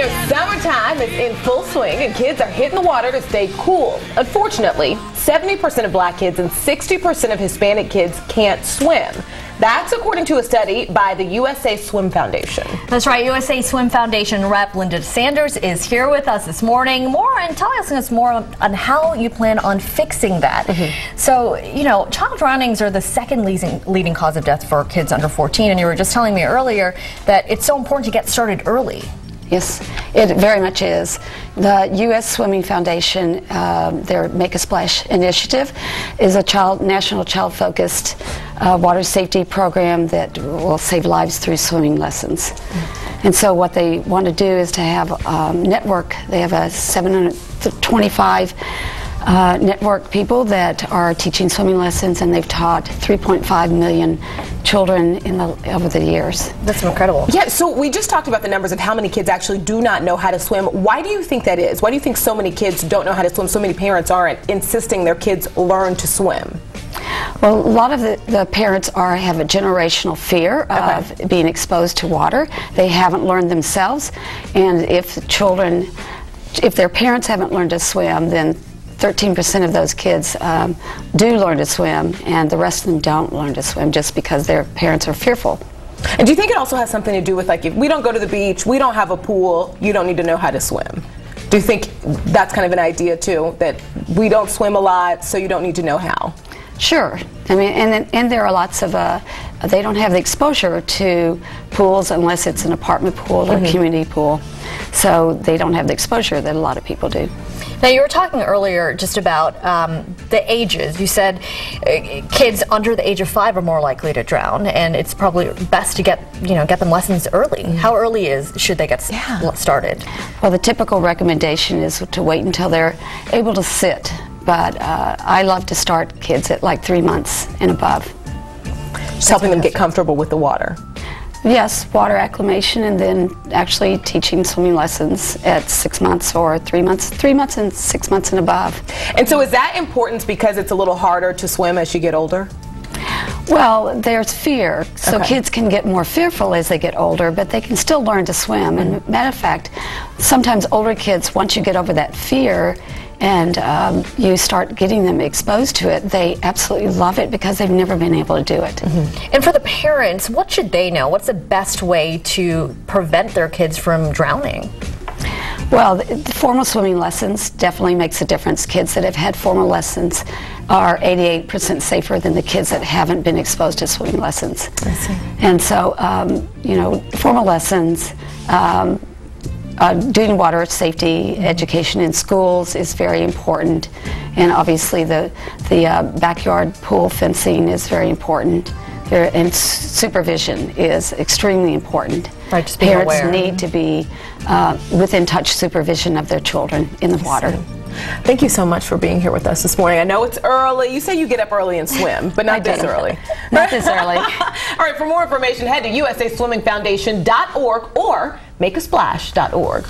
Summertime is in full swing and kids are hitting the water to stay cool. Unfortunately, 70% of black kids and 60% of Hispanic kids can't swim. That's according to a study by the USA Swim Foundation. That's right. USA Swim Foundation rep Linda Sanders is here with us this morning. Telling us more on how you plan on fixing that. So, child drownings are the second leading cause of death for kids under 14, and you were just telling me earlier that it's so important to get started early. Yes, it very much is. The U.S. Swimming Foundation, their Make a Splash initiative, is a national child-focused water safety program that will save lives through swimming lessons. And so what they want to do is to have a network. They have a 725 network people that are teaching swimming lessons, and they've taught 3.5 million children over the years. That's incredible. Yeah, so we just talked about the numbers of how many kids actually do not know how to swim. Why do you think that is? Why do you think so many kids don't know how to swim? So many parents aren't insisting their kids learn to swim? Well, a lot of the parents have a generational fear of being exposed to water. They haven't learned themselves, and if their parents haven't learned to swim, then 13% of those kids do learn to swim, and the rest of them don't learn to swim just because their parents are fearful. And do you think it also has something to do with, like, if we don't go to the beach, we don't have a pool, you don't need to know how to swim? Do you think that's kind of an idea too, that we don't swim a lot, so you don't need to know how? Sure. I mean, and there are lots of, they don't have the exposure to pools unless it's an apartment pool or community pool. So they don't have the exposure that a lot of people do. Now, you were talking earlier just about the ages. You said kids under the age of 5 are more likely to drown, and it's probably best to get them lessons early. How early should they get started? Well, the typical recommendation is to wait until they're able to sit. But I love to start kids at like 3 months and above. Just helping them get comfortable with the water. Yes, water acclimation, and then actually teaching swimming lessons at 6 months or 3 months, 3 months and 6 months and above. And so is that important because it's a little harder to swim as you get older? Well, there's fear, so kids can get more fearful as they get older, but they can still learn to swim. And matter of fact, sometimes older kids, once you get over that fear and you start getting them exposed to it, they absolutely love it because they've never been able to do it. And for the parents, what should they know? What's the best way to prevent their kids from drowning? Well, the formal swimming lessons definitely makes a difference. Kids that have had formal lessons are 88% safer than the kids that haven't been exposed to swimming lessons. I see. And so, formal lessons, doing water safety education in schools is very important, and obviously the backyard pool fencing is very important. And supervision is extremely important. Right, just being Parents aware. need to be within touch supervision of their children in the water. Thank you so much for being here with us this morning. I know it's early. You say you get up early and swim, but not this early. Not this early. All right, for more information, head to usaswimmingfoundation.org or makeasplash.org.